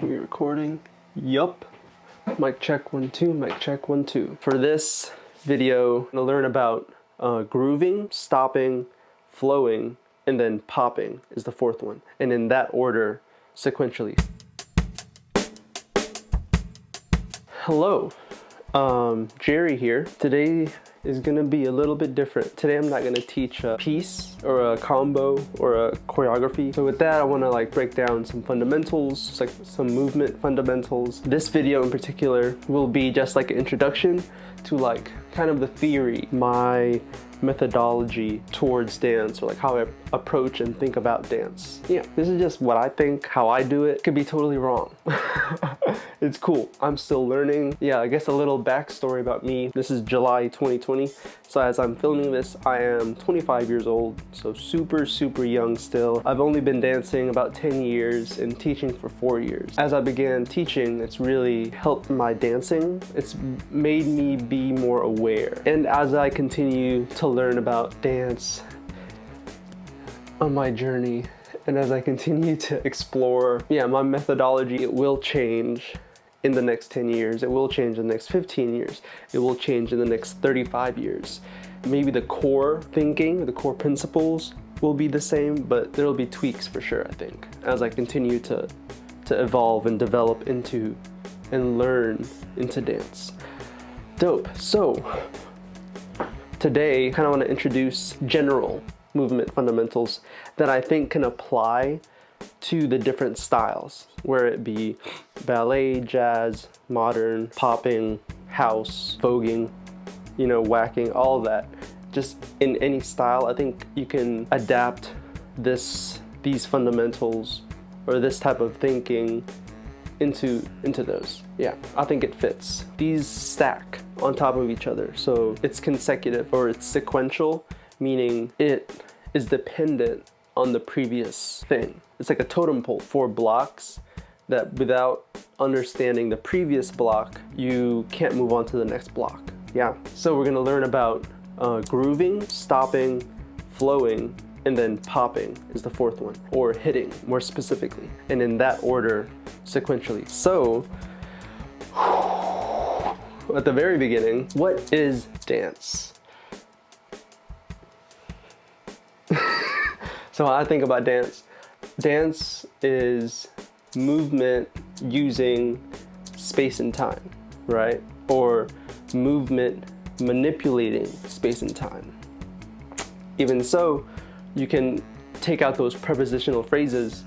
We recording? Yup. Mic check 1 2, mic check 1 2. For this video, I'm gonna learn about grooving, stopping, flowing, and then popping is the fourth one. And in that order, sequentially. Hello, Jerry here. Today is gonna be a little bit different. Today I'm not gonna teach a piece or a combo or a choreography. So with that, I wanna break down some fundamentals, some movement fundamentals. This video in particular will be just an introduction to kind of the theory, my methodology towards dance, or how I approach and think about dance. Yeah, this is just what I think, how I do it. Could be totally wrong. It's cool. I'm still learning. Yeah, I guess a little backstory about me. This is July 2020. So as I'm filming this, I am 25 years old. So super young still. I've only been dancing about 10 years and teaching for 4 years. As I began teaching, it's really helped my dancing. It's made me be more aware. And as I continue to learn about dance on my journey, and as I continue to explore, my methodology, it will change in the next 10 years. It will change in the next 15 years. It will change in the next 35 years. Maybe the core thinking, the core principles will be the same, but there'll be tweaks for sure, I think, as I continue to evolve and develop into and learn into dance. Dope. So today, I kind of want to introduce general movement fundamentals that I think can apply to the different styles, where it be ballet, jazz, modern, popping, house, voguing, whacking, all of that. Just in any style, I think you can adapt these fundamentals or this type of thinking into those. Yeah, I think it fits. These stack on top of each other, so it's consecutive or it's sequential, meaning it is dependent on the previous thing. It's like a totem pole, 4 blocks that without understanding the previous block, you can't move on to the next block. Yeah, so we're gonna learn about grooving, stopping, flowing, and then popping is the fourth one, or hitting more specifically, and in that order sequentially. So at the very beginning, what is dance? So when I think about dance, dance is movement using space and time, right? Or movement manipulating space and time. Even so, you can take out those prepositional phrases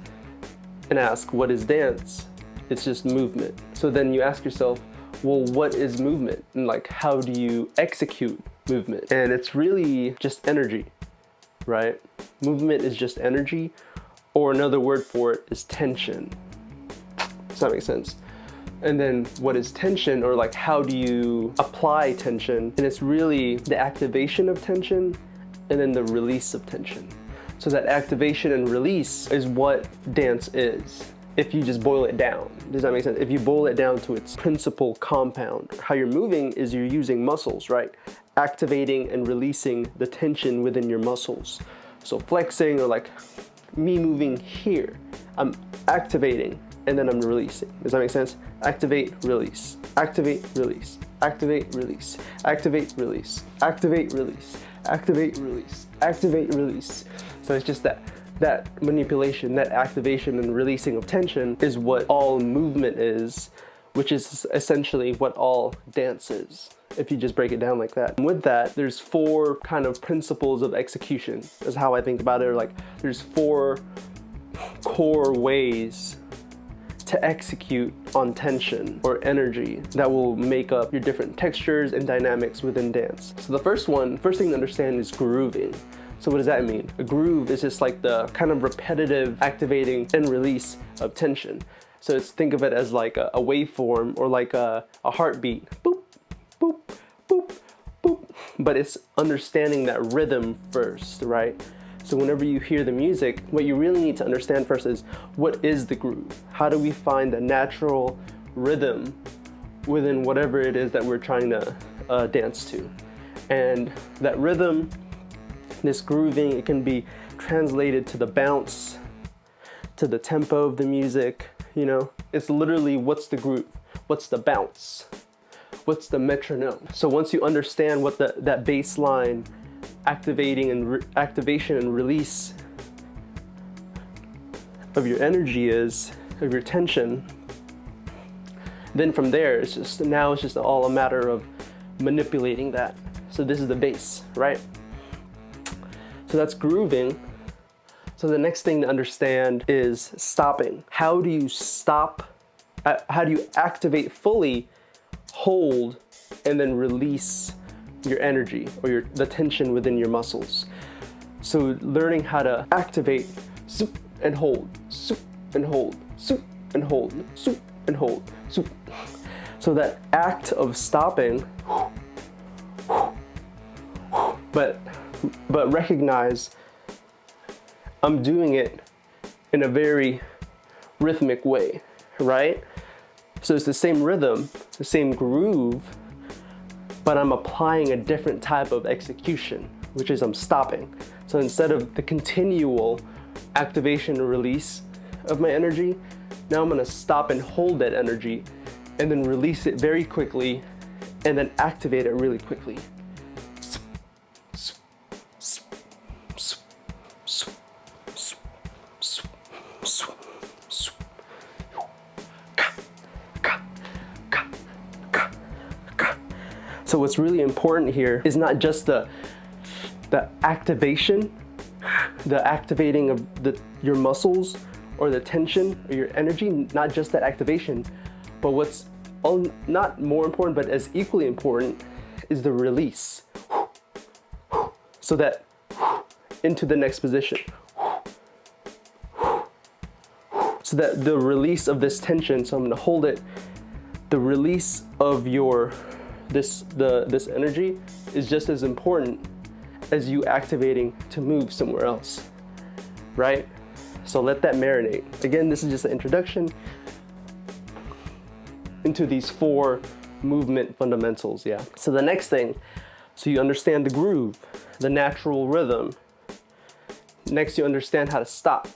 and ask, what is dance? It's just movement. So then you ask yourself, well, what is movement? And how do you execute movement? And it's really just energy, right? Movement is just energy, or another word for it is tension. Does that make sense? And then what is tension, or how do you apply tension? And it's really the activation of tension and then the release of tension. So that activation and release is what dance is, if you just boil it down. Does that make sense? If you boil it down to its principal compound, how you're moving is you're using muscles, right? Activating and releasing the tension within your muscles. So flexing, or me moving here, I'm activating and then I'm releasing. Does that make sense? Activate, release, activate, release, activate, release, activate, release, activate, release, activate, release, activate, release. So it's just that manipulation, that activation and releasing of tension is what all movement is, which is essentially what all dance is, if you just break it down like that. And with that, there's 4 kind of principles of execution, is how I think about it. Or there's 4 core ways to execute on tension or energy that will make up your different textures and dynamics within dance. So the first thing to understand is grooving. So what does that mean? A groove is just the kind of repetitive activating and release of tension. So think of it as a waveform, or a heartbeat. Boop, boop, boop, boop. But it's understanding that rhythm first, right? So whenever you hear the music, what you really need to understand first is, what is the groove? How do we find a natural rhythm within whatever it is that we're trying to dance to? And that rhythm, this grooving, it can be translated to the bounce, to the tempo of the music, you know, It's literally, what's the groove? What's the bounce? What's the metronome? So once you understand what that baseline activation and release of your energy is, of your tension, then from there, it's just all a matter of manipulating that. So this is the bass, right? So that's grooving. So the next thing to understand is stopping. How do you stop? How do you activate fully, hold, and then release your energy or the tension within your muscles? So learning how to activate, soup and hold, soup and hold, soup and hold, soup and hold, soup. So that act of stopping, but recognize I'm doing it in a very rhythmic way, right? So it's the same rhythm, the same groove, but I'm applying a different type of execution, which is I'm stopping. So instead of the continual activation and release of my energy, now I'm gonna stop and hold that energy and then release it very quickly and then activate it really quickly. So what's really important here is not just the activation, the activating of your muscles or the tension or your energy, not just that activation, but what's not more important, but as equally important is the release. So that into the next position. So that the release of this tension, so I'm gonna hold it, the release of this energy is just as important as you activating to move somewhere else, right? So let that marinate. Again, this is just an introduction into these 4 movement fundamentals, yeah. So the next thing, so you understand the groove, the natural rhythm. Next, you understand how to stop.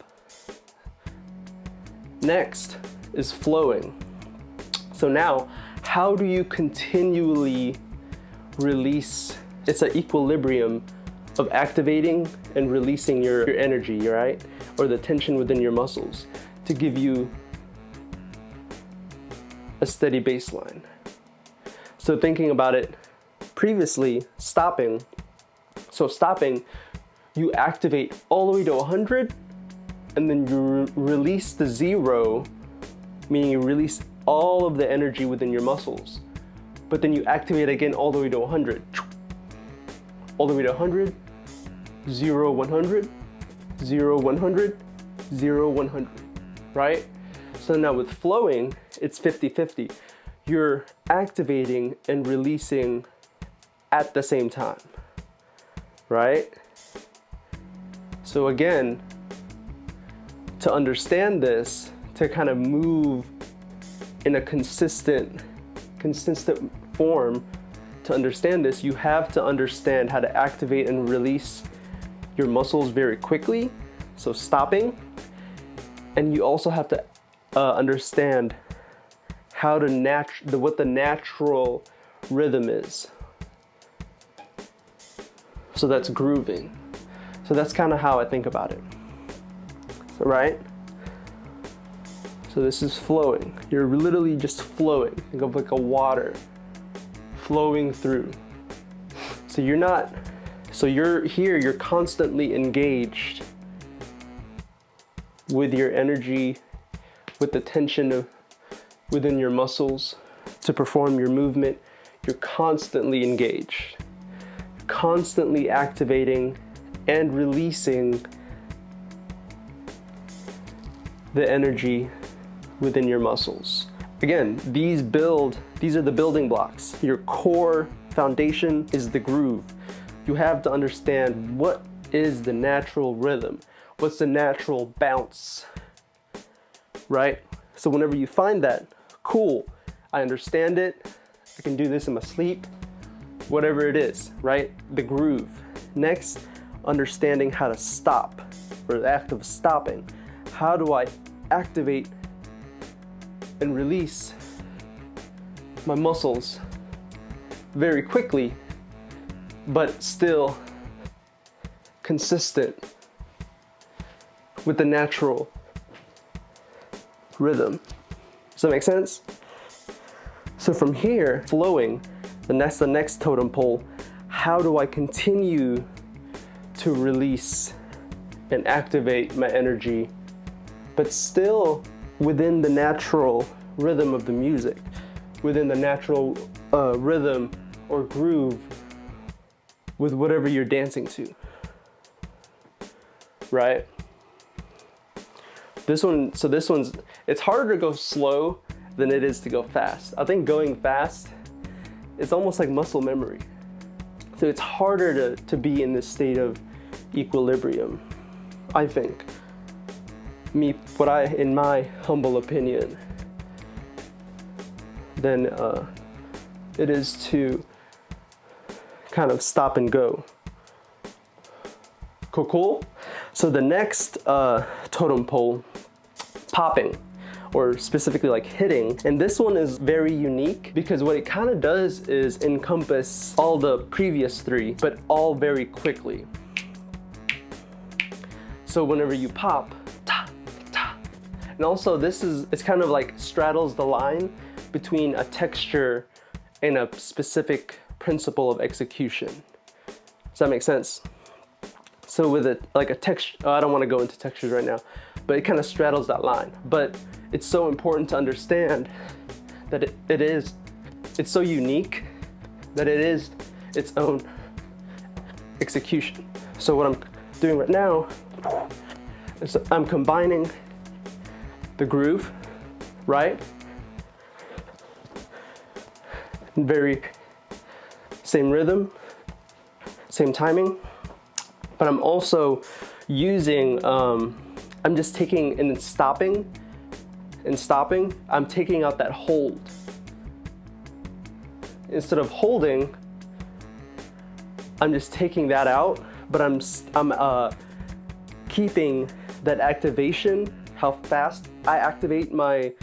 Next is flowing. So now, how do you continually release? It's an equilibrium of activating and releasing your energy, right? Or the tension within your muscles to give you a steady baseline. So thinking about it previously, stopping. So stopping, you activate all the way to 100 and then you release the 0, meaning you release all of the energy within your muscles. But then you activate again all the way to 100. All the way to 100, 0, 100, 0, 100, 0, 100, right? So now with flowing, it's 50-50. You're activating and releasing at the same time, right? So again, to understand this, to kind of move in a consistent form, to understand this, you have to understand how to activate and release your muscles very quickly, so stopping. And you also have to understand how to what the natural rhythm is. So that's grooving. So that's kind of how I think about it. So, right? So this is flowing. You're literally just flowing. Think of like a water flowing through. So you're here, you're constantly engaged with your energy, with the tension within your muscles to perform your movement. You're constantly engaged, constantly activating and releasing the energy within your muscles. Again, these are the building blocks. Your core foundation is the groove. You have to understand what is the natural rhythm, what's the natural bounce, right? So whenever you find that, cool, I understand it, I can do this in my sleep, whatever it is, right? The groove. Next, understanding how to stop, or the act of stopping. How do I activate and release my muscles very quickly, but still consistent with the natural rhythm. Does that make sense? So from here, flowing, that's the next totem pole. How do I continue to release and activate my energy, but still within the natural rhythm of the music, within the natural rhythm or groove with whatever you're dancing to, right? This one's, it's harder to go slow than it is to go fast. I think going fast, it's almost like muscle memory. So it's harder to be in this state of equilibrium, I think. In my humble opinion, than it is to kind of stop and go. Cool? So the next totem pole, popping, or specifically like hitting. And this one is very unique because what it kind of does is encompass all the previous three, but all very quickly. So whenever you pop, ta, ta. And also it's kind of like straddles the line between a texture and a specific principle of execution. Does that make sense? So with a texture, I don't want to go into textures right now, but it kind of straddles that line. But it's so important to understand that it's so unique that it is its own execution. So what I'm doing right now is I'm combining the groove, right? Very same rhythm, same timing, but I'm also using, I'm just taking and stopping, I'm taking out that hold. Instead of holding, I'm just taking that out, but I'm keeping that activation, how fast I activate my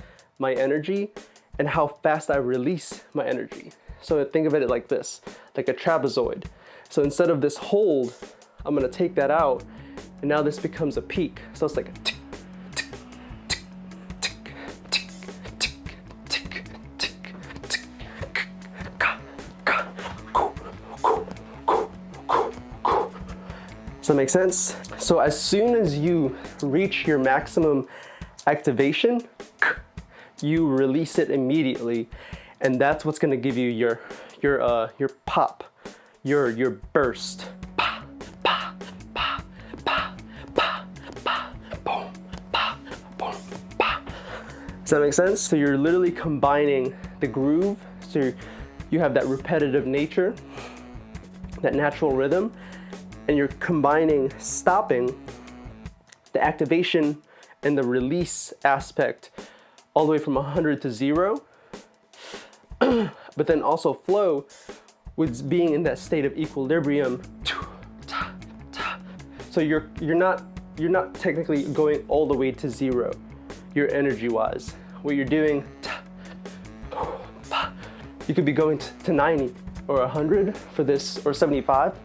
energy and how fast I release my energy. So think of it like this, like a trapezoid. So instead of this hold, I'm gonna take that out, and now this becomes a peak. So it's like a tick, tick, tick, tick, tick, tick, tick, tick, tick, ka, ka, coo, coo, coo, coo, coo. Does that make sense? So as soon as you reach your maximum activation, you release it immediately, and that's what's gonna give you your pop, your burst. Pa, pa, pa, pa, pa, pa, boom, pa, boom, pa. Does that make sense? So you're literally combining the groove, so you have that repetitive nature, that natural rhythm, and you're combining stopping, the activation and the release aspect all the way from 100 to 0, but then also flow with being in that state of equilibrium. So you're not technically going all the way to 0, you're energy-wise. What you're doing, you could be going to 90 or 100 for this, or 75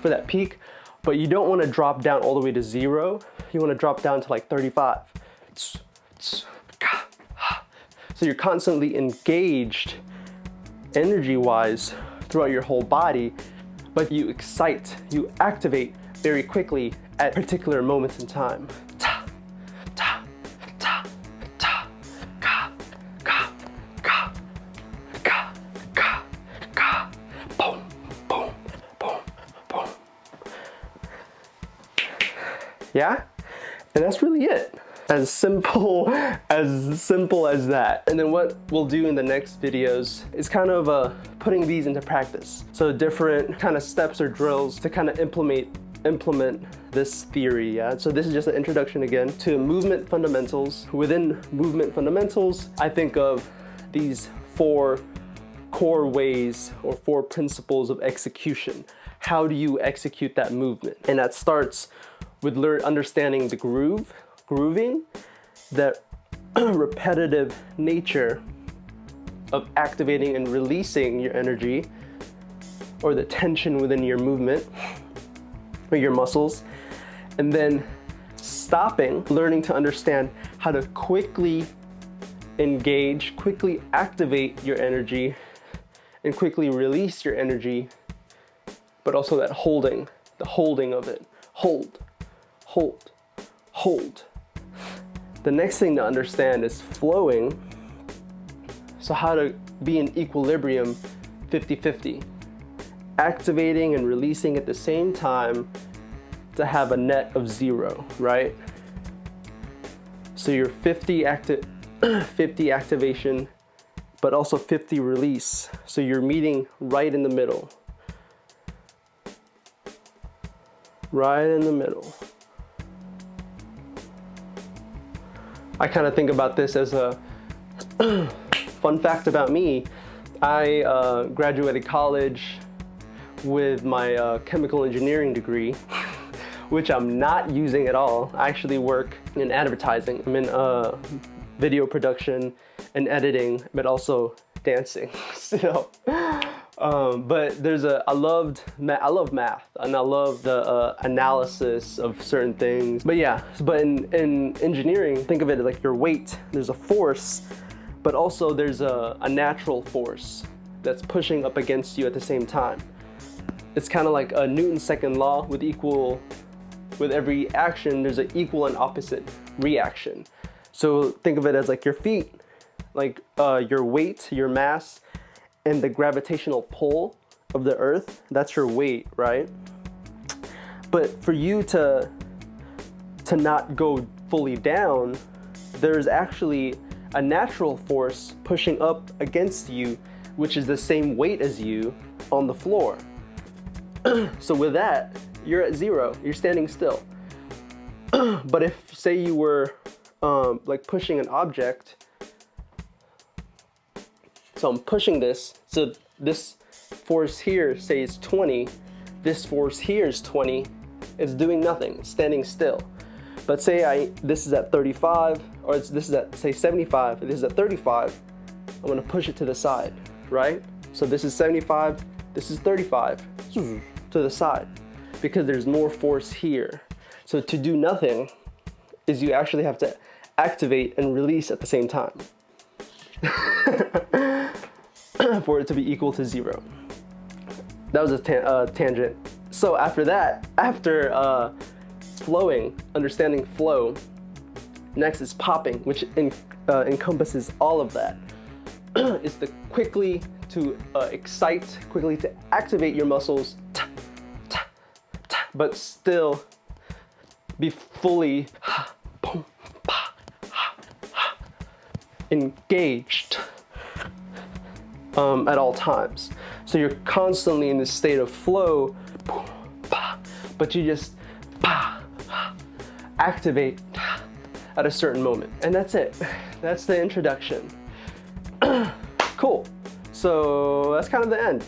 for that peak, but you don't want to drop down all the way to 0. You want to drop down to like 35. So you're constantly engaged energy-wise throughout your whole body, but you activate very quickly at particular moments in time. Ta, ta, ta, ta, ka, ka, ka, ka, ka, ka, boom, boom, boom, boom. Yeah? And that's really it. As simple as that. And then what we'll do in the next videos is kind of putting these into practice. So different kind of steps or drills to kind of implement this theory, yeah? So this is just an introduction again to movement fundamentals. Within movement fundamentals, I think of these 4 core ways or 4 principles of execution. How do you execute that movement? And that starts with understanding the grooving, that repetitive nature of activating and releasing your energy or the tension within your movement or your muscles, and then stopping, learning to understand how to quickly engage, quickly activate your energy, and quickly release your energy, but also that holding, the holding of it. Hold, hold, hold. The next thing to understand is flowing. So how to be in equilibrium 50-50. Activating and releasing at the same time to have a net of 0, right? So you're 50 activation, but also 50 release. So you're meeting right in the middle. Right in the middle. I kind of think about this as a fun fact about me. I graduated college with my chemical engineering degree, which I'm not using at all. I actually work in advertising. I'm in video production and editing, but also dancing. So, but I love math, and I love the analysis of certain things. But yeah, but in engineering, think of it like your weight. There's a force, but also there's a natural force that's pushing up against you at the same time. It's kind of like a Newton's second law with every action, there's an equal and opposite reaction. So think of it as like your feet, like your weight, your mass, and the gravitational pull of the earth, that's your weight, right? But for you to not go fully down, there's actually a natural force pushing up against you, which is the same weight as you on the floor. So with that, you're at 0, you're standing still. But if, say you were like pushing an object, so I'm pushing this, so this force here, say it's 20, this force here is 20, it's doing nothing, it's standing still. But say this is at 35, or this is at, say, 75, this is at 35, I'm gonna push it to the side, right? So this is 75, this is 35, to the side, because there's more force here. So to do nothing is you actually have to activate and release at the same time for it to be equal to 0. That was a tangent. So after that, after flowing, understanding flow, next is popping, which encompasses all of that. It's the quickly to excite, quickly to activate your muscles, but still be fully engaged at all times. So you're constantly in this state of flow, but you just activate at a certain moment. And that's it. That's the introduction. Cool. So that's kind of the end.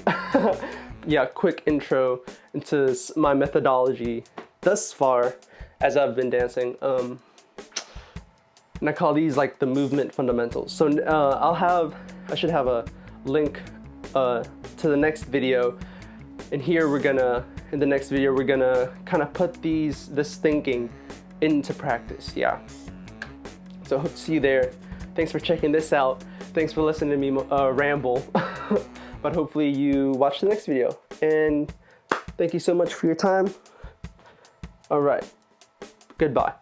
Yeah, quick intro into my methodology thus far as I've been dancing. And I call these like the movement fundamentals. So I should have a link to the next video. And here in the next video, we're gonna kind of put this thinking into practice. Yeah. So hope to see you there. Thanks for checking this out. Thanks for listening to me ramble. But hopefully you watch the next video. And thank you so much for your time. All right. Goodbye.